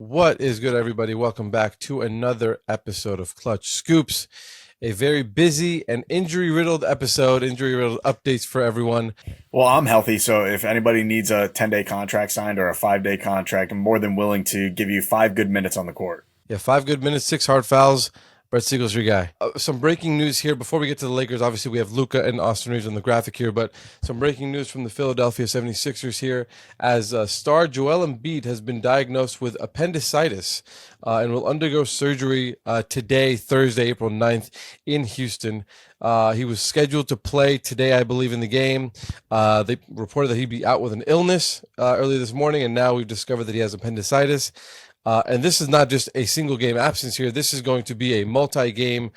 What is good, everybody? Welcome back to another episode of Clutch Scoops. A very busy and injury-riddled episode, injury-riddled updates for everyone. Well, I'm healthy, so if anybody needs a 10-day contract signed or a 5-day contract, I'm more than willing to give you 5 good minutes on the court. Yeah, 5 good minutes, 6 hard fouls. Brett Siegel's your guy. Some breaking news here before we get to the Lakers. Obviously, we have Luka and Austin Reaves on the graphic here, but some breaking news from the Philadelphia 76ers here as star Joel Embiid has been diagnosed with appendicitis and will undergo surgery today, Thursday, April 9th, in Houston. He was scheduled to play today, I believe, in the game. They reported that he'd be out with an illness earlier this morning, and now we've discovered that he has appendicitis. And this is not just a single game absence here. This is going to be a multi-game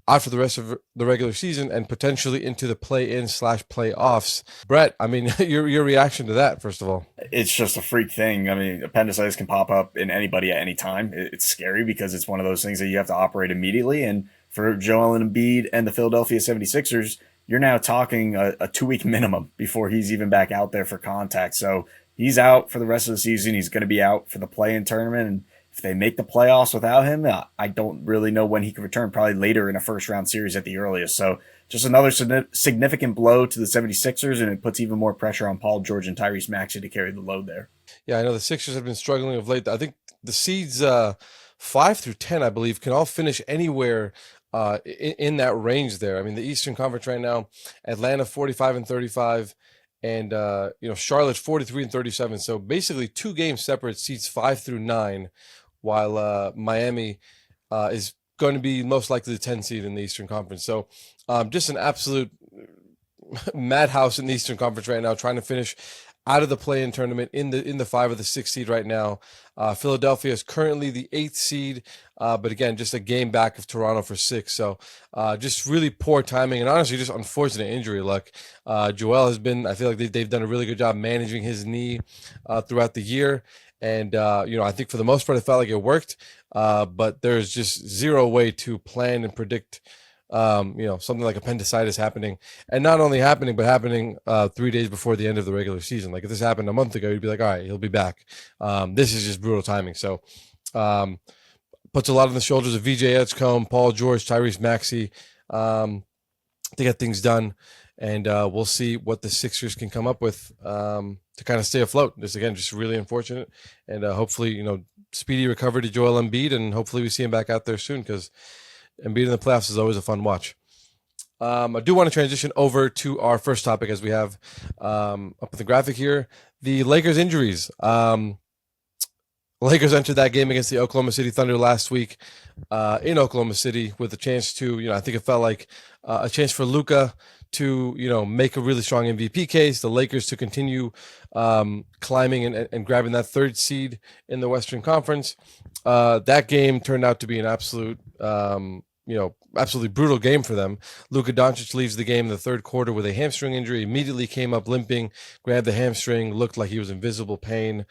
out for the rest of the regular season and potentially into the play-in/playoffs. Brett, I mean, your reaction to that, first of all. It's just a freak thing. I mean, appendicitis can pop up in anybody at any time. It's scary because it's one of those things that you have to operate immediately. And for Joel Embiid and the Philadelphia 76ers, you're now talking a 2-week minimum before he's even back out there for contact. So he's out for the rest of the season. He's going to be out for the play-in tournament. And if they make the playoffs without him, I don't really know when he can return, probably later in a first-round series at the earliest. So just another significant blow to the 76ers, and it puts even more pressure on Paul George and Tyrese Maxey to carry the load there. Yeah, I know the Sixers have been struggling of late. I think the seeds 5 through 10, I believe, can all finish anywhere in that range there. I mean, the Eastern Conference right now, Atlanta 45-35. And Charlotte 43-37. So basically 2 games separate, seeds 5 through 9, while Miami is going to be most likely the 10 seed in the Eastern Conference. So just an absolute madhouse in the Eastern Conference right now, trying to finish out of the play-in tournament in the 5 or the 6 seed right now. Philadelphia is currently the 8th seed, but again, just a game back of Toronto for 6. So just really poor timing and honestly just unfortunate injury luck. Joel has been, I feel like they've done a really good job managing his knee throughout the year. And, I think for the most part, it felt like it worked, but there's just zero way to plan and predict something like appendicitis happening, and not only happening, but happening 3 days before the end of the regular season. Like if this happened a month ago, you'd be like, all right, he'll be back. This is just brutal timing. So puts a lot on the shoulders of VJ Edgecombe, Paul George, Tyrese Maxey to get things done. And we'll see what the Sixers can come up with to kind of stay afloat. This, again, just really unfortunate. And hopefully, speedy recovery to Joel Embiid, and hopefully we see him back out there soon, because Embiid in the playoffs is always a fun watch. I do want to transition over to our first topic, as we have up at the graphic here, the Lakers injuries. Lakers entered that game against the Oklahoma City Thunder last week in Oklahoma City with a chance to, I think it felt like a chance for Luka to, make a really strong MVP case, the Lakers to continue climbing and grabbing that 3rd seed in the Western Conference. That game turned out to be an absolute, absolutely brutal game for them. Luka Doncic leaves the game in the 3rd quarter with a hamstring injury, immediately came up limping, grabbed the hamstring, looked like he was in visible pain.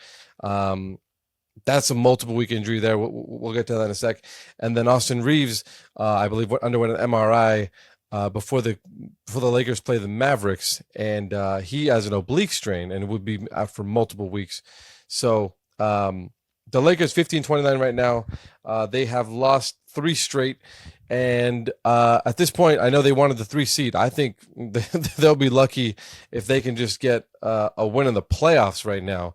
That's a multiple week injury there. We'll get to that in a sec. And then Austin Reaves, I believe, underwent an MRI before the Lakers play the Mavericks, and he has an oblique strain and would be out for multiple weeks. So the Lakers 15-29 right now. They have lost 3 straight. And at this point, I know they wanted the 3 seed. I think they'll be lucky if they can just get a win in the playoffs right now,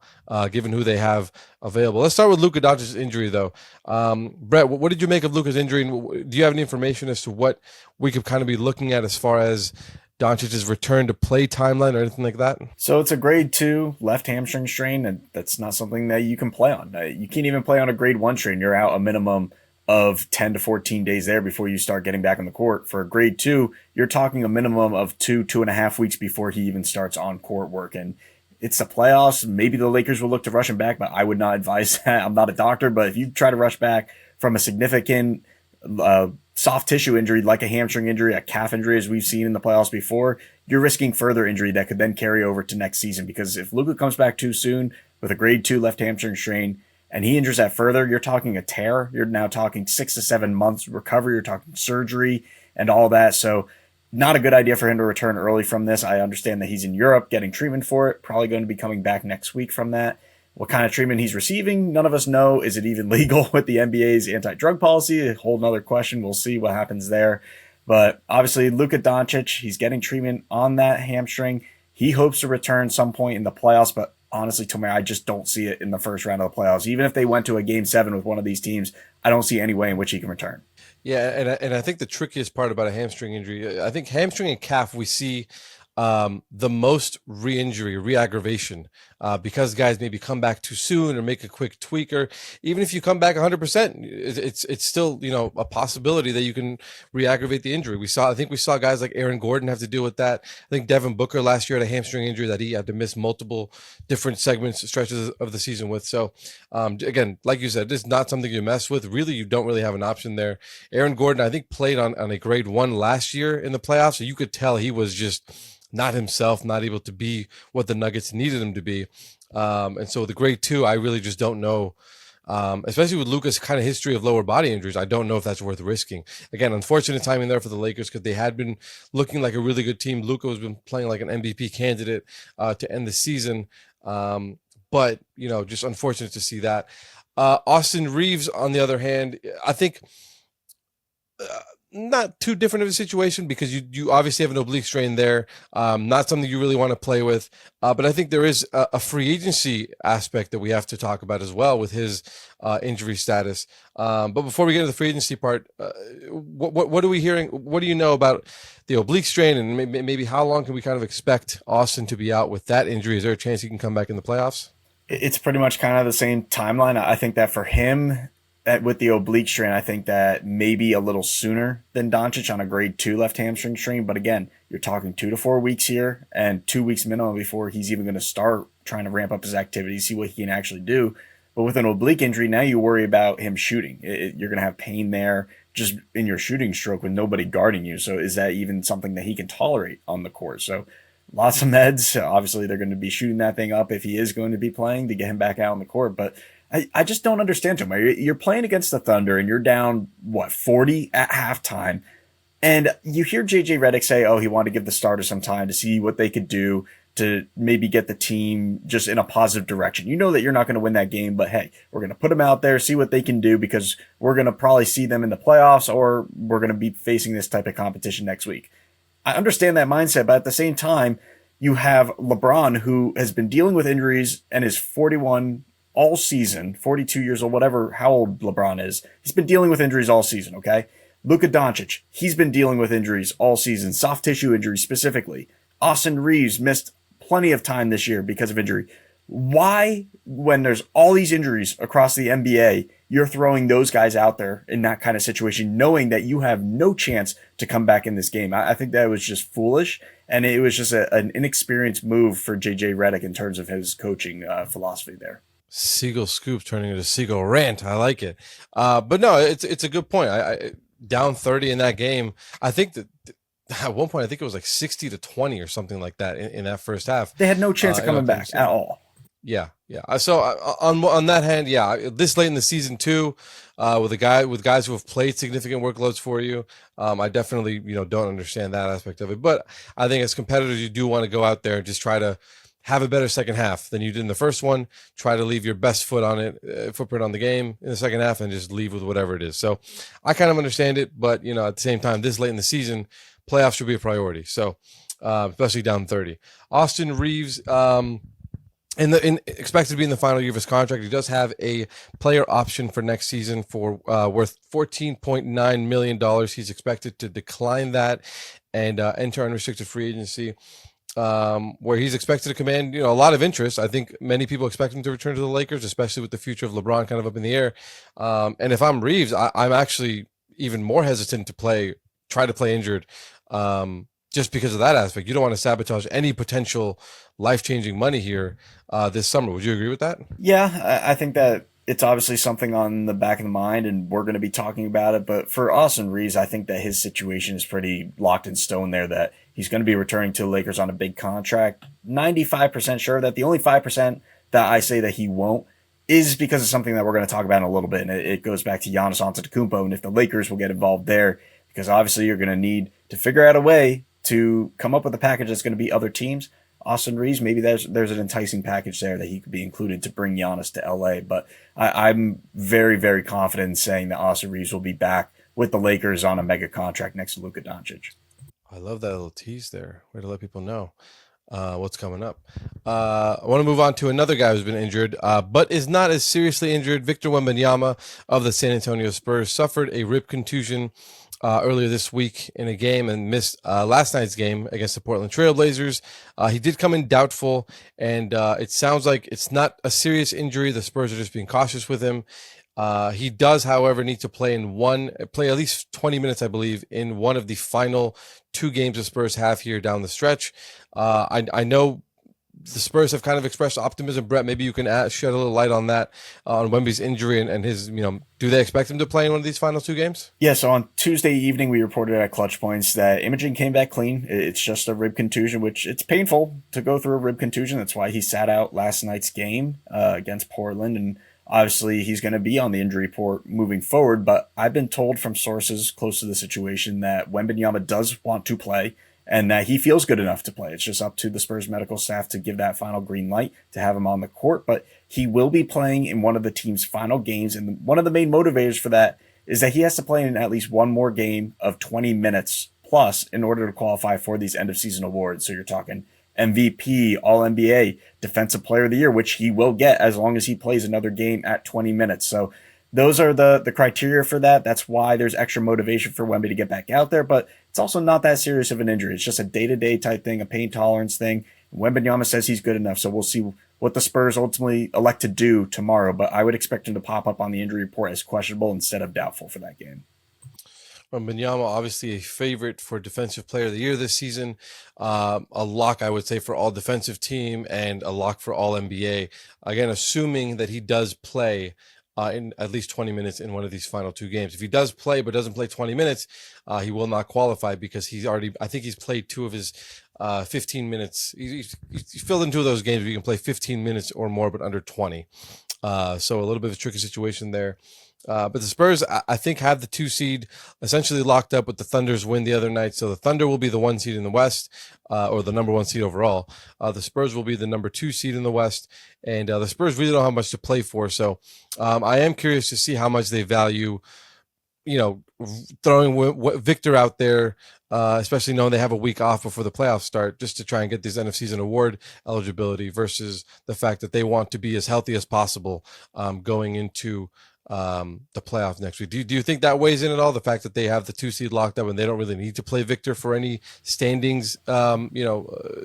given who they have available. Let's start with Luka Doncic's injury, though. Brett, what did you make of Luka's injury? And do you have any information as to what we could kind of be looking at as far as Doncic's return to play timeline or anything like that? So it's a grade 2 left hamstring strain, and that's not something that you can play on. You can't even play on a grade 1 strain. You're out a minimum of 10 to 14 days there before you start getting back on the court. For grade 2, you're talking a minimum of 2.5 weeks before he even starts on court work. And it's the playoffs. Maybe the Lakers will look to rush him back, but I would not advise that. I'm not a doctor, but if you try to rush back from a significant soft tissue injury like a hamstring injury, a calf injury, as we've seen in the playoffs before, you're risking further injury that could then carry over to next season. Because if Luka comes back too soon with a grade 2 left hamstring strain, and he injures that further, you're talking a tear. You're now talking 6 to 7 months recovery. You're talking surgery and all that. So not a good idea for him to return early from this. I understand that he's in Europe getting treatment for it, probably going to be coming back next week from that. What kind of treatment he's receiving, none of us know. Is it even legal with the NBA's anti-drug policy? A whole nother question. We'll see what happens there. But obviously, Luka Doncic, he's getting treatment on that hamstring. He hopes to return some point in the playoffs, but honestly, Tomer, I just don't see it in the first round of the playoffs. Even if they went to a game 7 with one of these teams, I don't see any way in which he can return. Yeah, and I think the trickiest part about a hamstring injury, I think hamstring and calf we see the most re-injury, re-aggravation, because guys maybe come back too soon or make a quick tweak, or even if you come back 100%, it's still, a possibility that you can re-aggravate the injury. I think we saw guys like Aaron Gordon have to deal with that. I think Devin Booker last year had a hamstring injury that he had to miss multiple different stretches of the season with. So again, like you said, it's not something you mess with. Really, you don't really have an option there. Aaron Gordon, I think, played on a grade 1 last year in the playoffs, so you could tell he was just not himself, not able to be what the Nuggets needed him to be. And so the grade 2, I really just don't know, especially with Luka's kind of history of lower body injuries. I don't know if that's worth risking. Again, unfortunate timing there for the Lakers because they had been looking like a really good team. Luka has been playing like an MVP candidate to end the season. But, just unfortunate to see that. Austin Reaves, on the other hand, I think not too different of a situation because you obviously have an oblique strain there, not something you really want to play with. But I think there is a free agency aspect that we have to talk about as well with his injury status. But before we get to the free agency part, what are we hearing? What do you know about the oblique strain, and maybe how long can we kind of expect Austin to be out with that injury? Is there a chance he can come back in the playoffs? It's pretty much kind of the same timeline. I think that for him, with the oblique strain, I think that maybe a little sooner than Doncic on a grade 2 left hamstring strain. But again, you're talking 2 to 4 weeks here and 2 weeks minimum before he's even going to start trying to ramp up his activity, see what he can actually do. But with an oblique injury, now you worry about him shooting. You're going to have pain there just in your shooting stroke with nobody guarding you. So is that even something that he can tolerate on the court? So lots of meds. Obviously, they're going to be shooting that thing up if he is going to be playing to get him back out on the court. But I just don't understand him. You're playing against the Thunder and you're down, 40 at halftime. And you hear JJ Redick say, he wanted to give the starters some time to see what they could do to maybe get the team just in a positive direction. You know that you're not going to win that game, but hey, we're going to put them out there, see what they can do because we're going to probably see them in the playoffs or we're going to be facing this type of competition next week. I understand that mindset, but at the same time, you have LeBron who has been dealing with injuries and is 41 all season, 42 years old, whatever, how old LeBron is. He's been dealing with injuries all season, okay? Luka Doncic, he's been dealing with injuries all season, soft tissue injuries specifically. Austin Reaves missed plenty of time this year because of injury. Why, when there's all these injuries across the NBA, you're throwing those guys out there in that kind of situation, knowing that you have no chance to come back in this game? I think that was just foolish, and it was just an inexperienced move for JJ Redick in terms of his coaching philosophy there. Siegel scoop turning into Siegel rant. I like it. But no, it's a good point. I down 30 in that game. I think that at one point, I think it was like 60-20 or something like that in that first half. They had no chance of coming back at all. Yeah. So on that hand, this late in the season too, with guys who have played significant workloads for you, I definitely don't understand that aspect of it. But I think as competitors, you do want to go out there and just try to have a better second half than you did in the first one. Try to leave your best footprint on the game in the second half, and just leave with whatever it is. So I kind of understand it, but at the same time, this late in the season, playoffs should be a priority. So especially down 30. Austin Reaves, expected to be in the final year of his contract. He does have a player option for next season for worth $14.9 million. He's expected to decline that and enter unrestricted free agency, where he's expected to command a lot of interest. I think many people expect him to return to the Lakers, especially with the future of LeBron kind of up in the air. And if I'm Reaves, I'm actually even more hesitant to try to play injured, just because of that aspect. You don't want to sabotage any potential life-changing money here this summer. Would you agree with that? Yeah, I think that it's obviously something on the back of the mind, and we're going to be talking about it. But for Austin Reaves, I think that his situation is pretty locked in stone there, that he's going to be returning to the Lakers on a big contract. 95% sure that the only 5% that I say that he won't is because of something that we're going to talk about in a little bit. And it goes back to Giannis Antetokounmpo and if the Lakers will get involved there, because obviously you're going to need to figure out a way to come up with a package that's going to beat other teams. Austin Reaves, maybe there's an enticing package there that he could be included to bring Giannis to LA. But I'm very, very confident in saying that Austin Reaves will be back with the Lakers on a mega contract next to Luka Doncic. I love that little tease there. Way to let people know what's coming up. I want to move on to another guy who's been injured, but is not as seriously injured. Victor Wembanyama of the San Antonio Spurs suffered a rib contusion earlier this week in a game and missed last night's game against the Portland Trail Blazers. He did come in doubtful, and it sounds like it's not a serious injury. The Spurs are just being cautious with him. He does, however, need to play at least 20 minutes, I believe, in one of the final two games the Spurs have here down the stretch. I know the Spurs have kind of expressed optimism. Brett, maybe you can shed a little light on that, on Wemby's injury and his, do they expect him to play in one of these final two games? Yeah, so on Tuesday evening, we reported at ClutchPoints that imaging came back clean. It's just a rib contusion, which it's painful to go through a rib contusion. That's why he sat out last night's game against Portland, and obviously he's going to be on the injury report moving forward. But I've been told from sources close to the situation that Wembanyama does want to play and that he feels good enough to play. It's just up to the Spurs medical staff to give that final green light to have him on the court. But he will be playing in one of the team's final games. And one of the main motivators for that is that he has to play in at least one more game of 20 minutes plus in order to qualify for these end of season awards. So you're talking MVP, All NBA, Defensive Player of the Year, which he will get as long as he plays another game at 20 minutes. So those are the criteria for that. That's why there's extra motivation for Wemby to get back out there. But it's also not that serious of an injury. It's just a day-to-day type thing, a pain tolerance thing. Wembanyama says he's good enough, so we'll see what the Spurs ultimately elect to do tomorrow. But I would expect him to pop up on the injury report as questionable instead of doubtful for that game. Wembanyama, obviously a favorite for Defensive Player of the Year this season. A lock, I would say, for all defensive team and a lock for all NBA. Again, assuming that he does play in at least 20 minutes in one of these final two games. If he does play but doesn't play 20 minutes, he will not qualify because I think he's played two of his 15 minutes. He's filled in two of those games where you can play 15 minutes or more, but under 20. So a little bit of a tricky situation there. But the Spurs, I think, have the 2 seed essentially locked up with the Thunder's win the other night. So the Thunder will be the 1 seed in the West, or the number 1 seed overall. The Spurs will be the number 2 seed in the West. And the Spurs really don't have much to play for. So I am curious to see how much they value, throwing Victor out there, especially knowing they have a week off before the playoffs start, just to try and get this end of season award eligibility versus the fact that they want to be as healthy as possible going into the playoff next week. Do you think that weighs in at all? The fact that they have the 2 seed locked up and they don't really need to play Victor for any standings,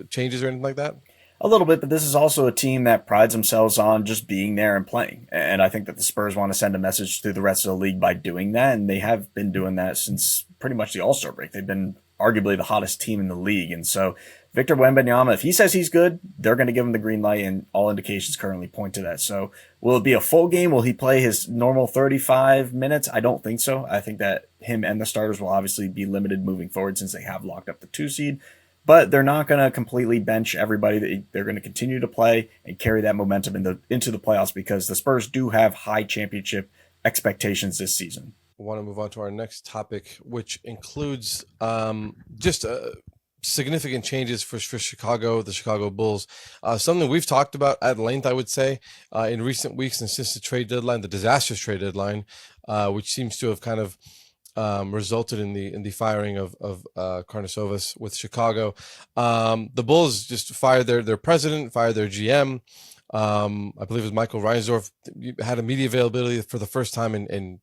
changes or anything like that? A little bit, but this is also a team that prides themselves on just being there and playing. And I think that the Spurs want to send a message to the rest of the league by doing that. And they have been doing that since pretty much the All-Star break. They've been arguably the hottest team in the league. And so Victor Wembanyama, if he says he's good, they're going to give him the green light, and all indications currently point to that. So will it be a full game? Will he play his normal 35 minutes? I don't think so. I think that him and the starters will obviously be limited moving forward since they have locked up the 2 seed. But they're not going to completely bench everybody. They're going to continue to play and carry that momentum into the playoffs because the Spurs do have high championship expectations this season. I want to move on to our next topic, which includes just significant changes for Chicago, the Chicago Bulls. Something we've talked about at length, I would say, in recent weeks and since the trade deadline, the disastrous trade deadline, which seems to have kind of resulted in the firing of Karnisovas with Chicago. The Bulls just fired their president, fired their GM. I believe it was Michael Reinsdorf had a media availability for the first time in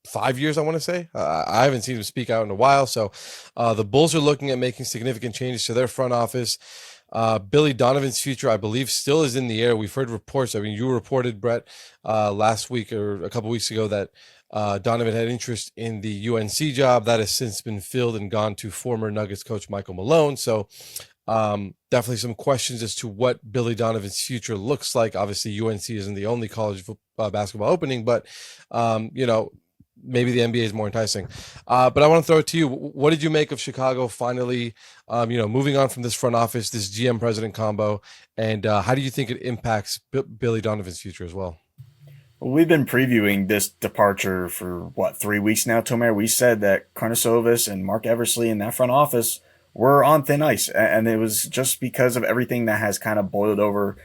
5 years, I want to say. I haven't seen him speak out in a while. So the Bulls are looking at making significant changes to their front office. Billy Donovan's future, I believe, still is in the air. We've heard reports. I mean, you reported, Brett, last week or a couple weeks ago that Donovan had interest in the UNC job. That has since been filled and gone to former Nuggets coach Michael Malone. So definitely some questions as to what Billy Donovan's future looks like. Obviously, UNC isn't the only college basketball opening, but, maybe the NBA is more enticing. But I want to throw it to you. What did you make of Chicago finally, moving on from this front office, this GM president combo, and how do you think it impacts Billy Donovan's future as well? Well, we've been previewing this departure for 3 weeks now, Tomer. We said that Karnisovas and Mark Eversley in that front office we're on thin ice. And it was just because of everything that has kind of boiled over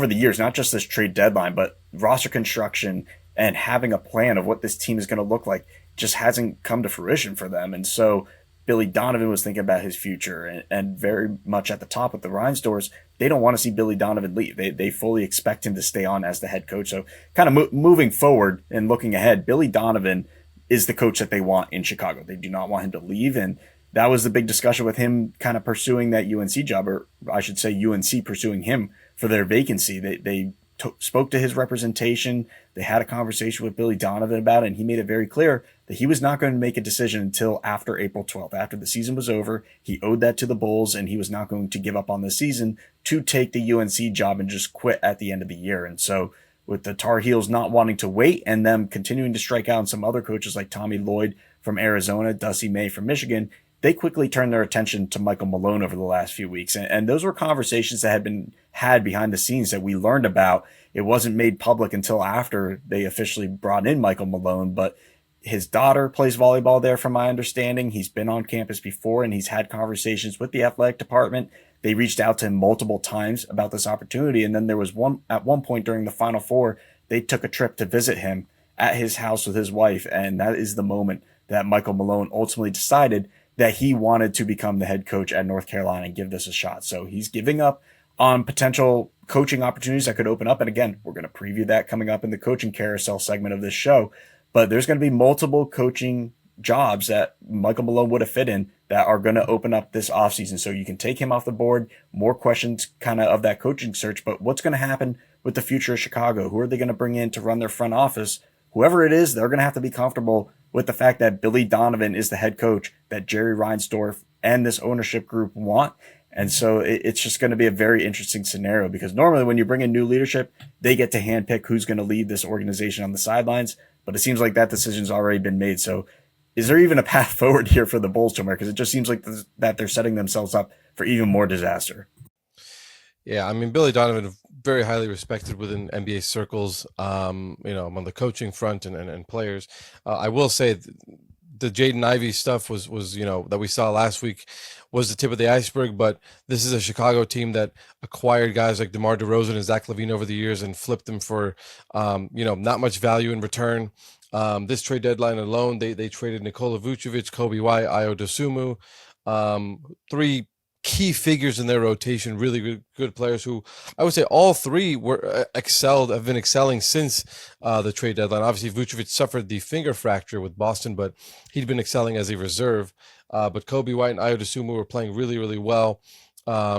the years, not just this trade deadline, but roster construction and having a plan of what this team is going to look like just hasn't come to fruition for them. And so Billy Donovan was thinking about his future, and very much at the top with the Reinsdorfs, they don't want to see Billy Donovan leave. They fully expect him to stay on as the head coach. So kind of moving forward and looking ahead, Billy Donovan is the coach that they want in Chicago. They do not want him to leave. And that was the big discussion with him kind of pursuing that UNC job, or I should say UNC pursuing him for their vacancy. They spoke to his representation. They had a conversation with Billy Donovan about it, and he made it very clear that he was not going to make a decision until after April 12th. After the season was over, he owed that to the Bulls, and he was not going to give up on the season to take the UNC job and just quit at the end of the year. And so with the Tar Heels not wanting to wait and them continuing to strike out, and some other coaches like Tommy Lloyd from Arizona, Dusty May from Michigan, they quickly turned their attention to Michael Malone over the last few weeks. And those were conversations that had been had behind the scenes that we learned about. It wasn't made public until after they officially brought in Michael Malone, but his daughter plays volleyball there from my understanding. He's been on campus before, and he's had conversations with the athletic department. They reached out to him multiple times about this opportunity. And then there was at one point during the Final Four, they took a trip to visit him at his house with his wife. And that is the moment that Michael Malone ultimately decided that he wanted to become the head coach at North Carolina and give this a shot. So he's giving up on potential coaching opportunities that could open up. And again, we're going to preview that coming up in the coaching carousel segment of this show. But there's going to be multiple coaching jobs that Michael Malone would have fit in that are going to open up this offseason. So you can take him off the board. More questions kind of that coaching search. But what's going to happen with the future of Chicago? Who are they going to bring in to run their front office? Whoever it is, they're going to have to be comfortable with the fact that Billy Donovan is the head coach that Jerry Reinsdorf and this ownership group want. And so it's just going to be a very interesting scenario, because normally when you bring in new leadership, they get to handpick who's going to lead this organization on the sidelines. But it seems like that decision's already been made. So is there even a path forward here for the Bulls, Tomer? Because it just seems like that they're setting themselves up for even more disaster. Yeah, I mean, Billy Donovan, very highly respected within NBA circles, on the coaching front and players. I will say the Jaden Ivey stuff was that we saw last week was the tip of the iceberg, but this is a Chicago team that acquired guys like DeMar DeRozan and Zach LaVine over the years and flipped them for, not much value in return. This trade deadline alone, they traded Nikola Vucevic, Kobe White, Ayo Dosunmu, three key figures in their rotation, really good players who I would say all three have been excelling since the trade deadline. Obviously, Vucevic suffered the finger fracture with Boston, but he'd been excelling as a reserve. But Kobe White and Ayo Dosunmu were playing really, really well. Have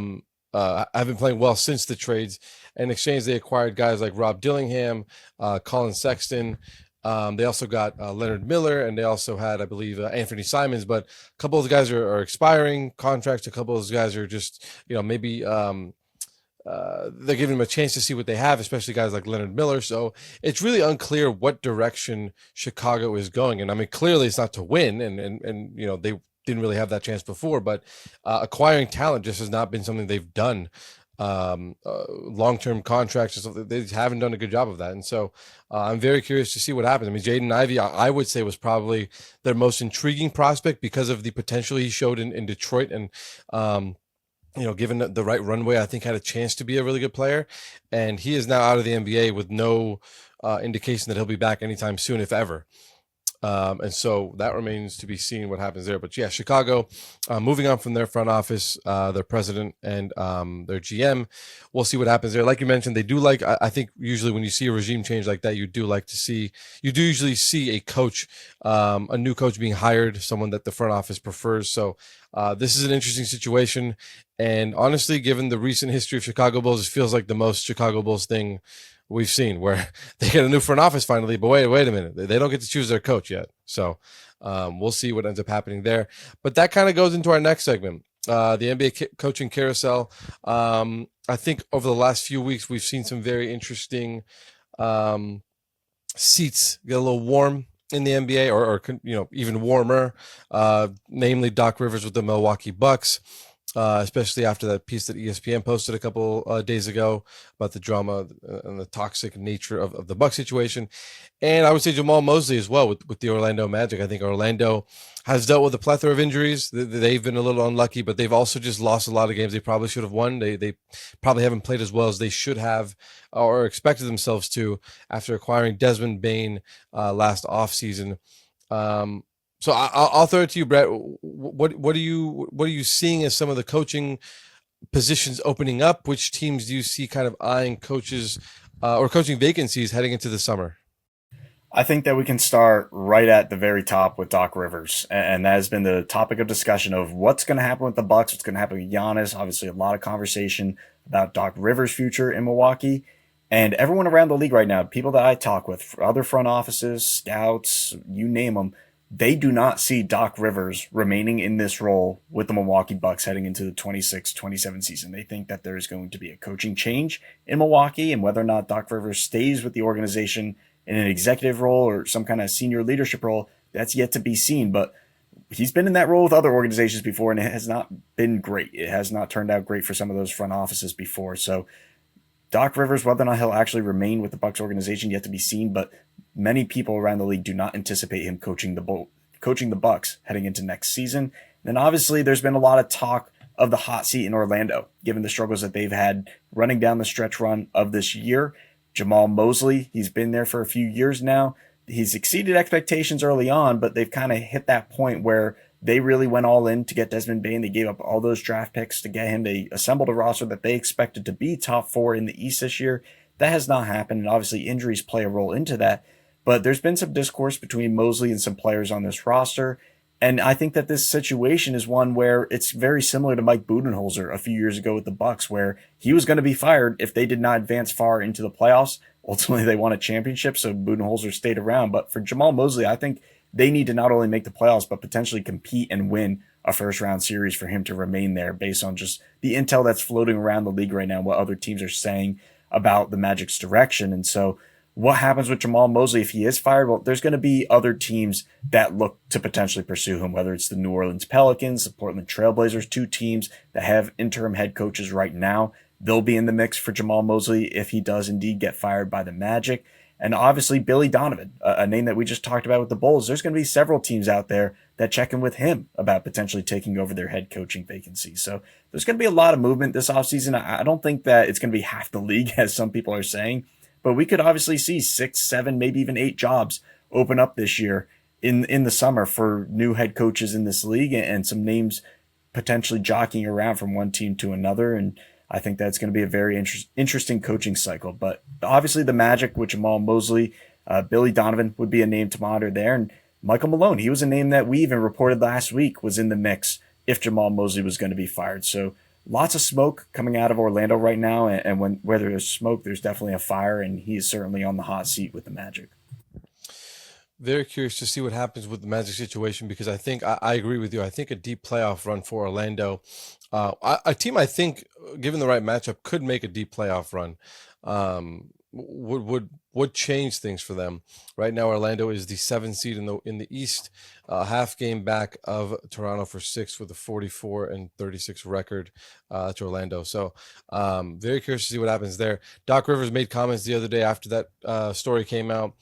been playing well since the trades. In exchange, they acquired guys like Rob Dillingham, Colin Sexton. They also got Leonard Miller, and they also had, I believe, Anthony Simons. But a couple of the guys are expiring contracts. A couple of those guys are just, maybe they're giving them a chance to see what they have, especially guys like Leonard Miller. So it's really unclear what direction Chicago is going. And I mean, clearly it's not to win, and they didn't really have that chance before. But acquiring talent just has not been something they've done. Long-term contracts, they haven't done a good job of that. And so I'm very curious to see what happens. I mean, Jaden Ivey, I would say, was probably their most intriguing prospect because of the potential he showed in Detroit. And, given the right runway, I think had a chance to be a really good player. And he is now out of the NBA with no indication that he'll be back anytime soon, if ever. And so that remains to be seen what happens there. But yeah, Chicago, moving on from their front office, their president and their GM, we'll see what happens there. Like you mentioned, they do like, I think usually when you see a regime change like that, you do usually see a coach, a new coach being hired, someone that the front office prefers. So this is an interesting situation. And honestly, given the recent history of Chicago Bulls, it feels like the most Chicago Bulls thing we've seen, where they get a new front office finally, but wait a minute, they don't get to choose their coach yet. So we'll see what ends up happening there. But that kind of goes into our next segment, the NBA coaching carousel. I think over the last few weeks, we've seen some very interesting seats get a little warm in the NBA, or even warmer, namely Doc Rivers with the Milwaukee Bucks. especially after that piece that ESPN posted a couple days ago about the drama and the toxic nature of the Buck situation. And I would say Jamal Mosley as well with the Orlando Magic. I think Orlando has dealt with a plethora of injuries. They've been a little unlucky, but they've also just lost a lot of games they probably should have won. They probably haven't played as well as they should have or expected themselves to after acquiring Desmond Bane last offseason. So I'll throw it to you, Brett. What are you seeing as some of the coaching positions opening up? Which teams do you see kind of eyeing coaches or coaching vacancies heading into the summer? I think that we can start right at the very top with Doc Rivers, and that has been the topic of discussion of what's going to happen with the Bucks, what's going to happen with Giannis. Obviously, a lot of conversation about Doc Rivers' future in Milwaukee, and everyone around the league right now, people that I talk with, other front offices, scouts, you name them, they do not see Doc Rivers remaining in this role with the Milwaukee Bucks heading into the 26-27 season. They think that there is going to be a coaching change in Milwaukee, and whether or not Doc Rivers stays with the organization in an executive role or some kind of senior leadership role, that's yet to be seen. But he's been in that role with other organizations before, and it has not been great. It has not turned out great for some of those front offices before. So Doc Rivers, whether or not he'll actually remain with the Bucks organization, yet to be seen. But many people around the league do not anticipate him coaching the Bucks heading into next season. Then obviously there's been a lot of talk of the hot seat in Orlando, given the struggles that they've had running down the stretch run of this year. Jamal Mosley, he's been there for a few years now. He's exceeded expectations early on, but they've kind of hit that point where they really went all in to get Desmond Bane. They gave up all those draft picks to get him. They assembled a roster that they expected to be top 4 in the East this year. That has not happened, and obviously injuries play a role into that. But there's been some discourse between Mosley and some players on this roster. And I think that this situation is one where it's very similar to Mike Budenholzer a few years ago with the Bucks, where he was going to be fired if they did not advance far into the playoffs. Ultimately, they won a championship, so Budenholzer stayed around. But for Jamal Mosley, I think they need to not only make the playoffs, but potentially compete and win a first-round series for him to remain there based on just the intel that's floating around the league right now, what other teams are saying about the Magic's direction. And so what happens with Jamal Mosley if he is fired? Well, there's going to be other teams that look to potentially pursue him, whether it's the New Orleans Pelicans, the Portland Trailblazers, 2 teams that have interim head coaches right now. They'll be in the mix for Jamal Mosley if he does indeed get fired by the Magic. And obviously Billy Donovan, a name that we just talked about with the Bulls. There's going to be several teams out there that check in with him about potentially taking over their head coaching vacancy. So there's going to be a lot of movement this offseason. I don't think that it's going to be half the league, as some people are saying. But we could obviously see 6, 7, maybe even 8 jobs open up this year in the summer for new head coaches in this league, and some names potentially jockeying around from one team to another. And I think that's going to be a very interesting coaching cycle. But obviously the Magic with Jamal Mosley, Billy Donovan would be a name to monitor there. And Michael Malone, he was a name that we even reported last week was in the mix if Jamal Mosley was going to be fired. So lots of smoke coming out of Orlando right now, and whether there's smoke, there's definitely a fire, and he is certainly on the hot seat with the Magic. Very curious to see what happens with the Magic situation, because I think I agree with you. I think a deep playoff run for Orlando, a team I think, given the right matchup, could make a deep playoff run. Would change things for them. Right now, Orlando is the 7th seed in the East, half game back of Toronto for 6th with a 44-36 record to Orlando. So very curious to see what happens there. Doc Rivers made comments the other day after that story came out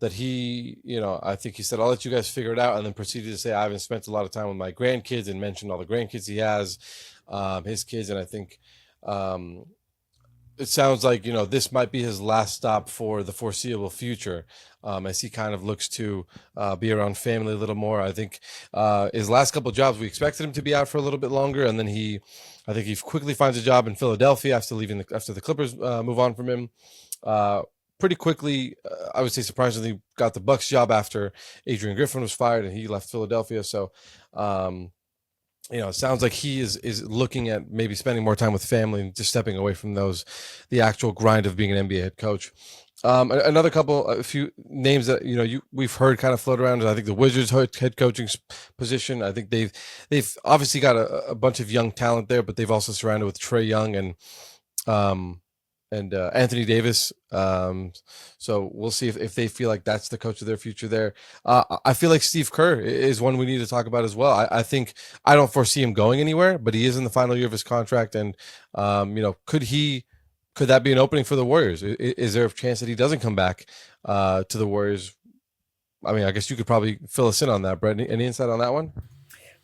that he, I think he said, "I'll let you guys figure it out," and then proceeded to say, "I haven't spent a lot of time with my grandkids," and mentioned all the grandkids he has, his kids, and I think it sounds like this might be his last stop for the foreseeable future, as he kind of looks to be around family a little more. I think his last couple of jobs, we expected him to be out for a little bit longer, and then I think he quickly finds a job in Philadelphia after the Clippers move on from him. Pretty quickly, I would say surprisingly, got the Bucks job after Adrian Griffin was fired and he left Philadelphia. So it sounds like he is looking at maybe spending more time with family and just stepping away from the actual grind of being an NBA head coach. A few names that we've heard kind of float around. I think the Wizards head coaching position. I think they've obviously got a bunch of young talent there, but they've also surrounded with Trae Young and Anthony Davis. So we'll see if they feel like that's the coach of their future there. I feel like Steve Kerr is one we need to talk about as well. I think I don't foresee him going anywhere, but he is in the final year of his contract, and could that be an opening for the Warriors? Is there a chance that he doesn't come back to the Warriors? I mean, I guess you could probably fill us in on that, Brett. Any insight on that one?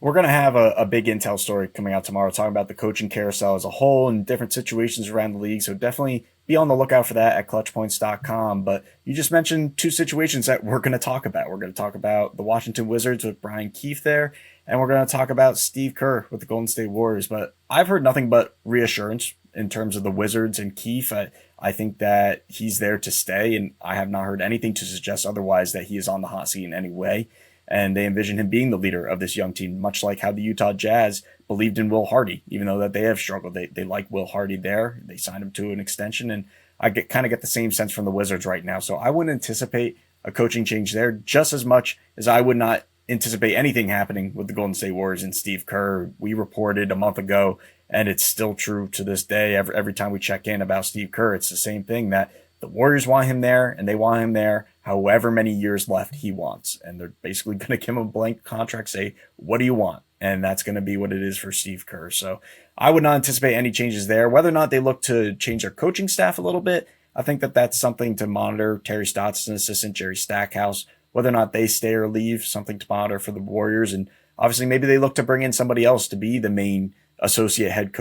We're going to have a big intel story coming out tomorrow talking about the coaching carousel as a whole and different situations around the league. So definitely be on the lookout for that at clutchpoints.com. But you just mentioned two situations that we're going to talk about. We're going to talk about the Washington Wizards with Brian Keefe there, and we're going to talk about Steve Kerr with the Golden State Warriors. But I've heard nothing but reassurance in terms of the Wizards and Keefe. I think that he's there to stay, and I have not heard anything to suggest otherwise that he is on the hot seat in any way. And they envision him being the leader of this young team, much like how the Utah Jazz believed in Will Hardy, even though that they have struggled. They like Will Hardy there. They signed him to an extension, and I kind of get the same sense from the Wizards right now. So I wouldn't anticipate a coaching change there just as much as I would not anticipate anything happening with the Golden State Warriors and Steve Kerr. We reported a month ago, and it's still true to this day. Every time we check in about Steve Kerr, it's the same thing, that the Warriors want him there, and they want him there however many years left he wants. And they're basically going to give him a blank contract, say, what do you want? And that's going to be what it is for Steve Kerr. So I would not anticipate any changes there. Whether or not they look to change their coaching staff a little bit, I think that that's something to monitor. Terry Stotts, an assistant, Jerry Stackhouse, whether or not they stay or leave, something to monitor for the Warriors. And obviously maybe they look to bring in somebody else to be the main associate head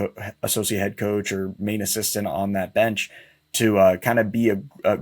coach or main assistant on that bench, to kind of be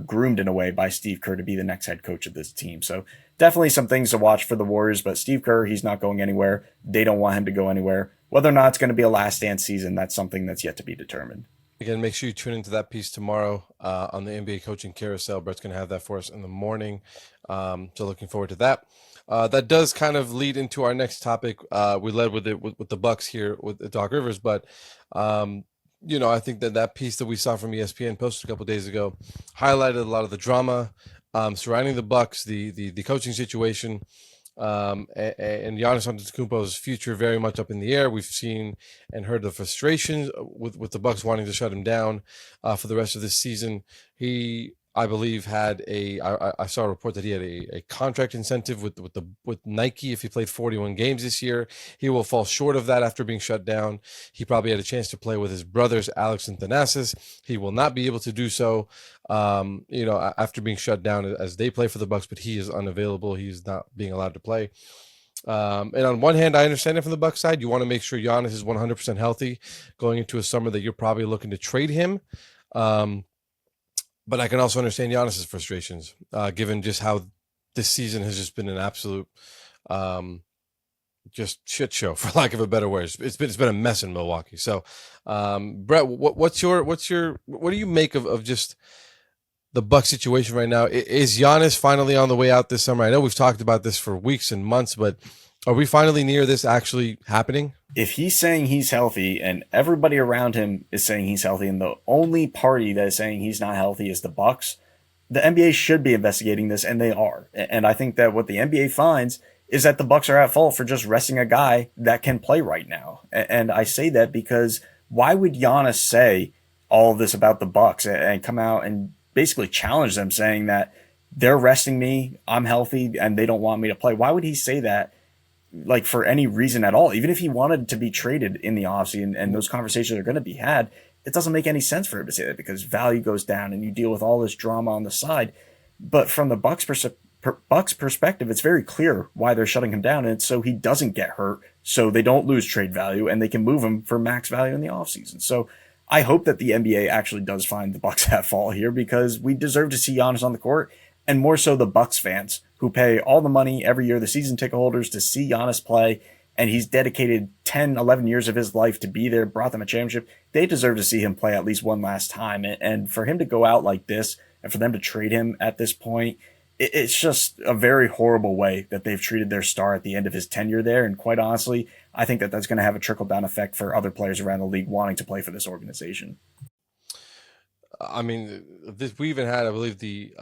groomed in a way by Steve Kerr to be the next head coach of this team. So definitely some things to watch for the Warriors, but Steve Kerr, he's not going anywhere. They don't want him to go anywhere. Whether or not it's going to be a last dance season, that's something that's yet to be determined. Again, make sure you tune into that piece tomorrow on the NBA coaching carousel. Brett's going to have that for us in the morning. So looking forward to that. That does kind of lead into our next topic. We led with it with the Bucks here with Doc Rivers, but I think that piece that we saw from ESPN posted a couple of days ago highlighted a lot of the drama surrounding the Bucks, the coaching situation, and Giannis Antetokounmpo's future very much up in the air. We've seen and heard the frustrations with the Bucks wanting to shut him down for the rest of this season. He, I believe, had I saw a report that he had a contract incentive with Nike if he played 41 games this year. He will fall short of that after being shut down. He probably had a chance to play with his brothers, Alex and Thanasis. He will not be able to do so, after being shut down as they play for the Bucks, but he is unavailable. He's not being allowed to play. And on one hand, I understand it from the Bucks side. You want to make sure Giannis is 100% healthy going into a summer that you're probably looking to trade him. But I can also understand Giannis's frustrations, given just how this season has just been an absolute, just shit show, for lack of a better word. It's been a mess in Milwaukee. So, Brett, what do you make of just the Bucks situation right now? Is Giannis finally on the way out this summer? I know we've talked about this for weeks and months, but are we finally near this actually happening? If he's saying he's healthy and everybody around him is saying he's healthy, and the only party that is saying he's not healthy is the Bucks, the NBA should be investigating this, and they are. And I think that what the NBA finds is that the Bucks are at fault for just resting a guy that can play right now. And I say that because why would Giannis say all of this about the Bucks and come out and basically challenge them, saying that they're resting me, I'm healthy, and they don't want me to play? Why would he say that? Like, for any reason at all? Even if he wanted to be traded in the offseason, and those conversations are going to be had, it doesn't make any sense for him to say that, because value goes down and you deal with all this drama on the side. But from the Bucks perspective, it's very clear why they're shutting him down, and it's so he doesn't get hurt, so they don't lose trade value, and they can move him for max value in the offseason. So I hope that the NBA actually does find the Bucks at fault here, because we deserve to see Giannis on the court, and more so the Bucks fans who pay all the money every year, the season ticket holders, to see Giannis play. And he's dedicated 10, 11 years of his life to be there, brought them a championship. They deserve to see him play at least one last time. And for him to go out like this, and for them to trade him at this point, it's just a very horrible way that they've treated their star at the end of his tenure there. And quite honestly, I think that that's going to have a trickle-down effect for other players around the league wanting to play for this organization. I mean, we even had, I believe, the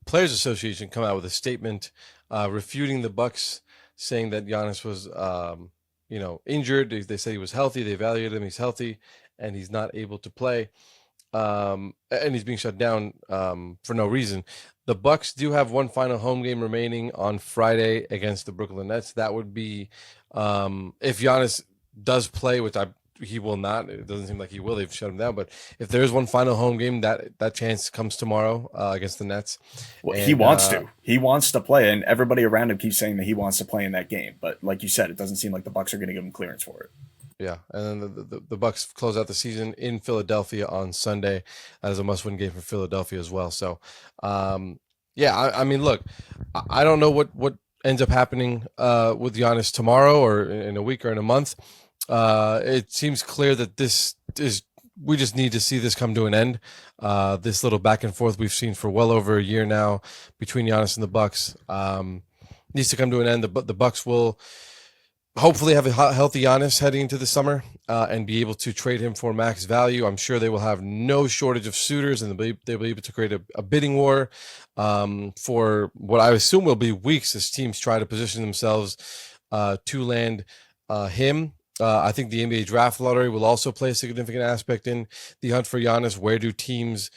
Players Association come out with a statement refuting the Bucks, saying that Giannis was, injured. They said he was healthy. They evaluated him. He's healthy, and he's not able to play. and he's being shut down for no reason. The Bucks do have one final home game remaining on Friday against the Brooklyn Nets. That would be if Giannis does play, which he will not. It doesn't seem like he will. They've shut him down. But if there is one final home game, that chance comes tomorrow against the Nets. Well, he And wants to. He wants to play, and everybody around him keeps saying that he wants to play in that game. But like you said, it doesn't seem like the Bucks are going to give him clearance for it. yeah, and then the Bucks close out the season in Philadelphia on Sunday. That is a must-win game for Philadelphia as well. So, yeah, I mean, look, I don't know what ends up happening with Giannis tomorrow or in a week or in a month. It seems clear that this is we just need to see this come to an end. This little back and forth we've seen for well over a year now between Giannis and the Bucks needs to come to an end. The Bucks will hopefully have a healthy Giannis heading into the summer and be able to trade him for max value. I'm sure they will have no shortage of suitors, and they'll be able to create a bidding war for what I assume will be weeks as teams try to position themselves to land him. I think the NBA draft lottery will also play a significant aspect in the hunt for Giannis. Where do teams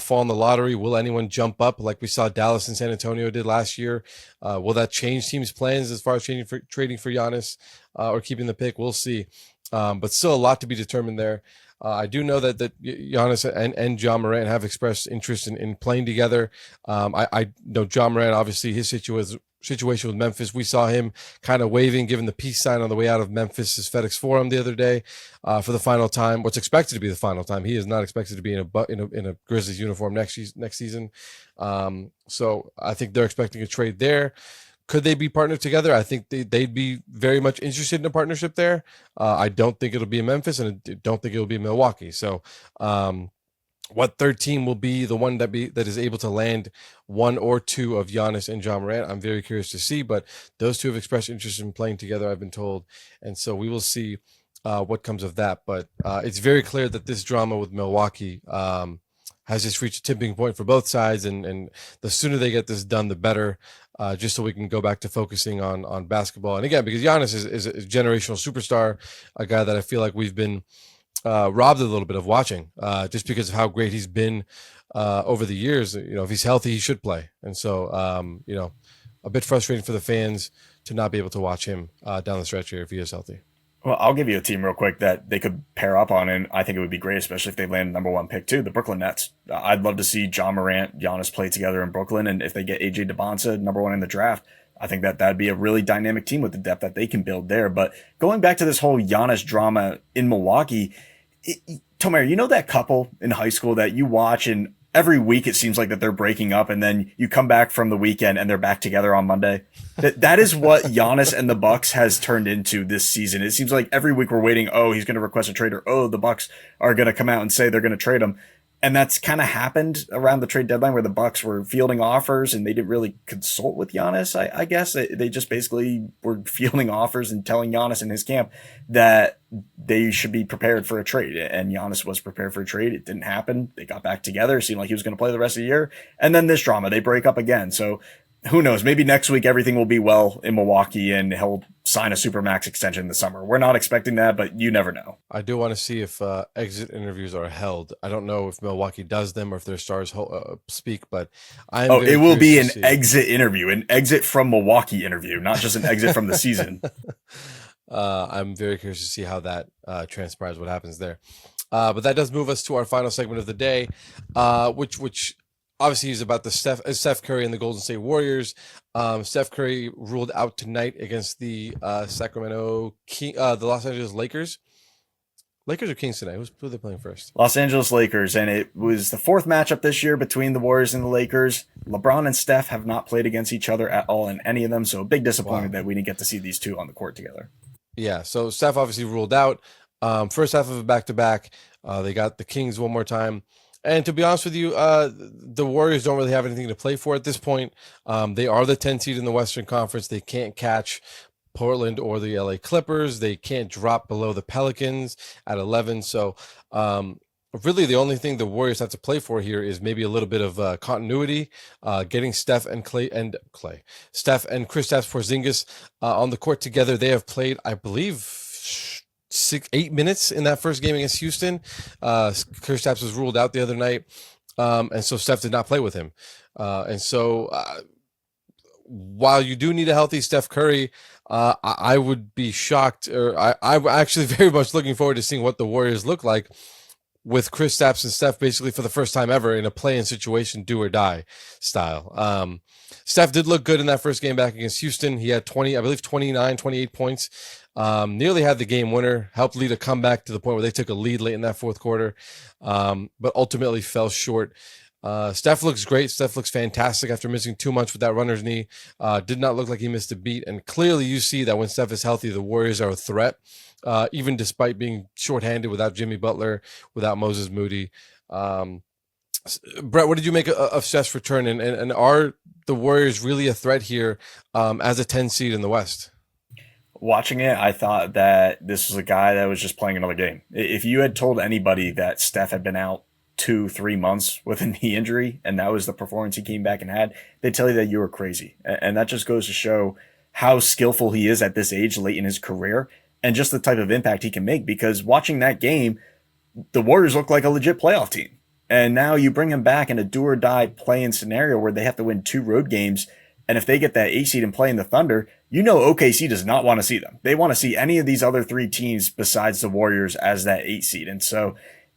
fall in the lottery? Will anyone jump up like we saw Dallas and San Antonio did last year? Will that change teams' plans as far as trading for Giannis or keeping the pick? We'll see. But still a lot to be determined there. I do know that Giannis and Ja Morant have expressed interest in playing together. I know Ja Morant, obviously, his situation with Memphis. We saw him kind of waving, giving the peace sign on the way out of Memphis's FedEx Forum the other day for the final time. What's expected to be the final time. He is not expected to be in a Grizzlies uniform next season. So I think they're expecting a trade there. Could they be partnered together? I think they'd be very much interested in a partnership there. I don't think it'll be in Memphis, and I don't think it'll be in Milwaukee. So what third team will be the one that is able to land one or two of Giannis and Ja Morant? I'm very curious to see, but those two have expressed interest in playing together, I've been told. And so we will see what comes of that. But it's very clear that this drama with Milwaukee has just reached a tipping point for both sides. And the sooner they get this done, the better. Just so we can go back to focusing on basketball. And again, because Giannis is a generational superstar, a guy that I feel like we've been robbed a little bit of watching just because of how great he's been over the years. If he's healthy, he should play. And so, a bit frustrating for the fans to not be able to watch him down the stretch here if he is healthy. Well, I'll give you a team real quick that they could pair up on, and I think it would be great, especially if they land number one pick too, the Brooklyn Nets. I'd love to see Ja Morant, Giannis play together in Brooklyn, and if they get AJ DeBonsa number one in the draft, I think that'd be a really dynamic team with the depth that they can build there. But going back to this whole Giannis drama in Milwaukee, Tomer, you know that couple in high school that you watch and every week it seems like that they're breaking up, and then you come back from the weekend and they're back together on Monday? That is what Giannis and the Bucks has turned into this season. It seems like every week we're waiting, oh, he's going to request a trade, or oh, the Bucks are going to come out and say they're going to trade him. And that's kind of happened around the trade deadline where the Bucks were fielding offers and they didn't really consult with Giannis. I guess they just basically were fielding offers and telling Giannis and his camp that they should be prepared for a trade. And Giannis was prepared for a trade. It didn't happen. They got back together. It seemed like he was going to play the rest of the year. And then this drama, they break up again. So who knows? Maybe next week everything will be well in Milwaukee and he'll sign a supermax extension in the summer. We're not expecting that, but you never know. I do want to see if exit interviews are held. I don't know if Milwaukee does them or if their stars speak, but it will be an exit interview, an exit from Milwaukee interview, not just an exit from the season. I'm very curious to see how that transpires, what happens there. But that does move us to our final segment of the day, which obviously is about the Steph Curry and the Golden State Warriors. Steph Curry ruled out tonight against the the Los Angeles Lakers. Lakers or Kings tonight? Who are they playing first? Los Angeles Lakers, and it was the fourth matchup this year between the Warriors and the Lakers. LeBron and Steph have not played against each other at all in any of them, so a big disappointment that we didn't get to see these two on the court together. Yeah, so Steph obviously ruled out. First half of a back-to-back. They got the Kings one more time. And to be honest with you, the Warriors don't really have anything to play for at this point. They are the 10 seed in the Western Conference. They can't catch Portland or the LA Clippers. They can't drop below the Pelicans at 11. So really the only thing the Warriors have to play for here is maybe a little bit of continuity, getting Steph and Steph and Kristaps Porzingis on the court together. They have played, I believe, 8 minutes in that first game against Houston. Kristaps was ruled out the other night, and so Steph did not play with him. And so while you do need a healthy Steph Curry, I would be shocked, or I'm actually very much looking forward to seeing what the Warriors look like with Kristaps and Steph basically for the first time ever in a play-in situation, do or die style. Steph did look good in that first game back against Houston. He had 28 points. Nearly had the game winner, helped lead a comeback to the point where they took a lead late in that fourth quarter, but ultimately fell short. Steph looks great. Steph looks fantastic after missing too much with that runner's knee. Did not look like he missed a beat. And clearly you see that when Steph is healthy, the Warriors are a threat, even despite being shorthanded without Jimmy Butler, without Moses Moody. Brett, what did you make of Steph's return? And are the Warriors really a threat here as a 10 seed in the West? Watching it, I thought that this was a guy that was just playing another game. If you had told anybody that Steph had been out 2-3 months with a knee injury and that was the performance he came back and had, they'd tell you that you were crazy. And that just goes to show how skillful he is at this age late in his career and just the type of impact he can make. Because watching that game, the Warriors look like a legit playoff team. And now you bring him back in a do or die play-in scenario where they have to win 2 road games. And if they get that 8 seed and play in the Thunder, you know OKC does not want to see them. They want to see any of these other 3 teams besides the Warriors as that 8 seed. And so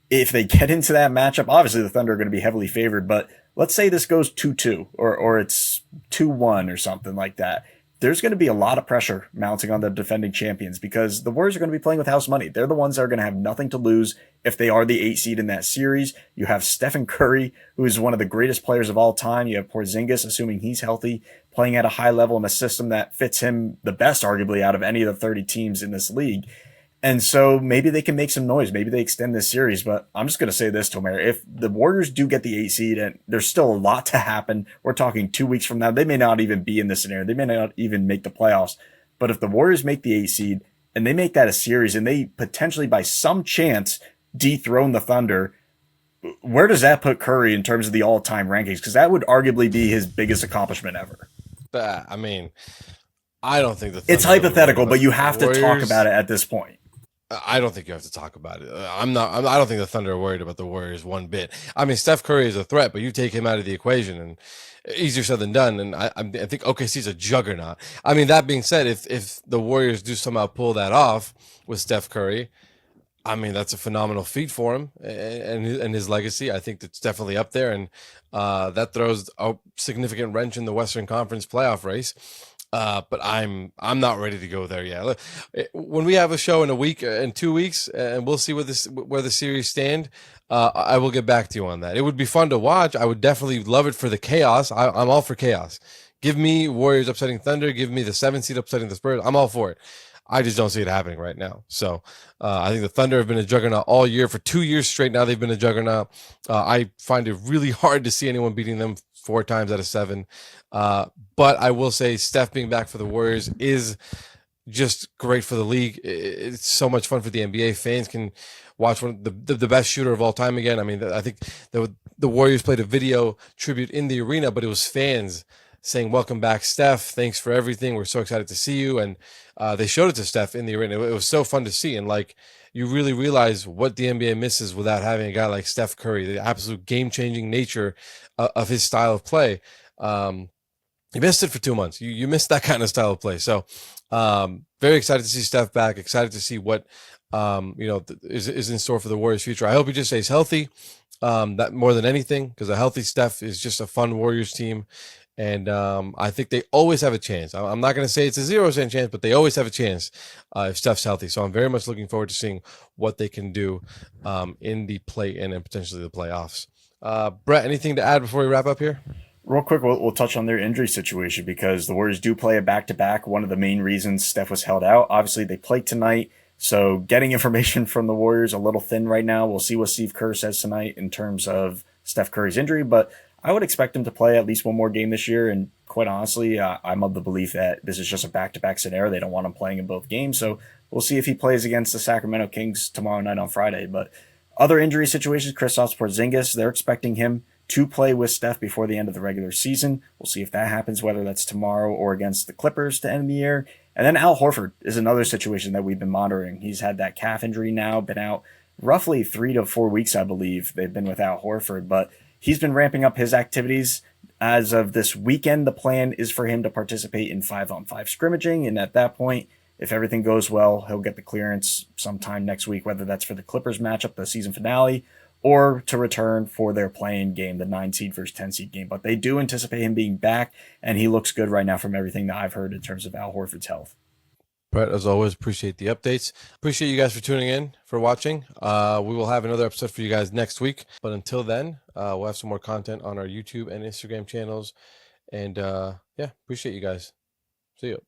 if they get into that matchup, obviously the Thunder are going to be heavily favored, but let's say this goes 2-2 or it's 2-1 or something like that. There's going to be a lot of pressure mounting on the defending champions because the Warriors are going to be playing with house money. They're the ones that are going to have nothing to lose if they are the 8 seed in that series. You have Stephen Curry, who is one of the greatest players of all time. You have Porzingis, assuming he's healthy, playing at a high level in a system that fits him the best, arguably, out of any of the 30 teams in this league. And so maybe they can make some noise. Maybe they extend this series. But I'm just going to say this, Tomer. If the Warriors do get the 8 seed, and there's still a lot to happen, we're talking 2 weeks from now, they may not even be in this scenario. They may not even make the playoffs. But if the Warriors make the 8 seed and they make that a series and they potentially by some chance dethrone the Thunder, where does that put Curry in terms of the all-time rankings? Because that would arguably be his biggest accomplishment ever. I mean, I don't think the Thunder it's hypothetical, but you have to talk Warriors. about it at this point. I don't think you have to talk about it. I don't think the Thunder are worried about the Warriors one bit. I mean, Steph Curry is a threat, but you take him out of the equation, and easier said than done. And I think OKC's a juggernaut. I mean, that being said, if the Warriors do somehow pull that off with Steph Curry, I mean, that's a phenomenal feat for him and his legacy. I think it's definitely up there, and that throws a significant wrench in the Western Conference playoff race. But I'm not ready to go there yet. When we have a show in a week, in 2 weeks, and we'll see where the series stand, I will get back to you on that. It would be fun to watch. I would definitely love it for the chaos. I'm all for chaos. Give me Warriors upsetting Thunder. Give me the 7 seed upsetting the Spurs. I'm all for it. I just don't see it happening right now. So I think the Thunder have been a juggernaut all year. For 2 years straight now, they've been a juggernaut. I find it really hard to see anyone beating them 4 times out of 7. But I will say Steph being back for the Warriors is just great for the league. It's so much fun for the NBA. Fans can watch one of the best shooter of all time again. I mean, I think the Warriors played a video tribute in the arena, but it was fans saying, "Welcome back, Steph. Thanks for everything. We're so excited to see you." And they showed it to Steph in the arena. It was so fun to see. And like, you really realize what the NBA misses without having a guy like Steph Curry, the absolute game-changing nature of his style of play. You missed it for 2 months. You missed that kind of style of play. So very excited to see Steph back. Excited to see what is in store for the Warriors' future. I hope he just stays healthy. That more than anything, because a healthy Steph is just a fun Warriors team. And I think they always have a chance. I'm not going to say it's a 0% chance, but they always have a chance if Steph's healthy. So I'm very much looking forward to seeing what they can do in the play-in and potentially the playoffs. Brett, anything to add before we wrap up here? Real quick, we'll touch on their injury situation because the Warriors do play a back-to-back. One of the main reasons Steph was held out. Obviously, they played tonight, so getting information from the Warriors a little thin right now. We'll see what Steve Kerr says tonight in terms of Steph Curry's injury, but I would expect him to play at least one more game this year, and quite honestly, I'm of the belief that this is just a back-to-back scenario. They don't want him playing in both games, so we'll see if he plays against the Sacramento Kings tomorrow night on Friday. But other injury situations, Kristaps Porzingis, they're expecting him to play with Steph before the end of the regular season. We'll see if that happens, whether that's tomorrow or against the Clippers to end the year. And then Al Horford is another situation that we've been monitoring. He's had that calf injury now, been out roughly 3 to 4 weeks, I believe. They've been without Horford, but he's been ramping up his activities. As of this weekend, the plan is for him to participate in 5-on-5 scrimmaging. And at that point, if everything goes well, he'll get the clearance sometime next week, whether that's for the Clippers matchup, the season finale, or to return for their playing game, the 9 seed versus 10 seed game. But they do anticipate him being back, and he looks good right now from everything that I've heard in terms of Al Horford's health. Brett, as always, appreciate the updates. Appreciate you guys for tuning in, for watching. We will have another episode for you guys next week. But until then, we'll have some more content on our YouTube and Instagram channels. And yeah, appreciate you guys. See you.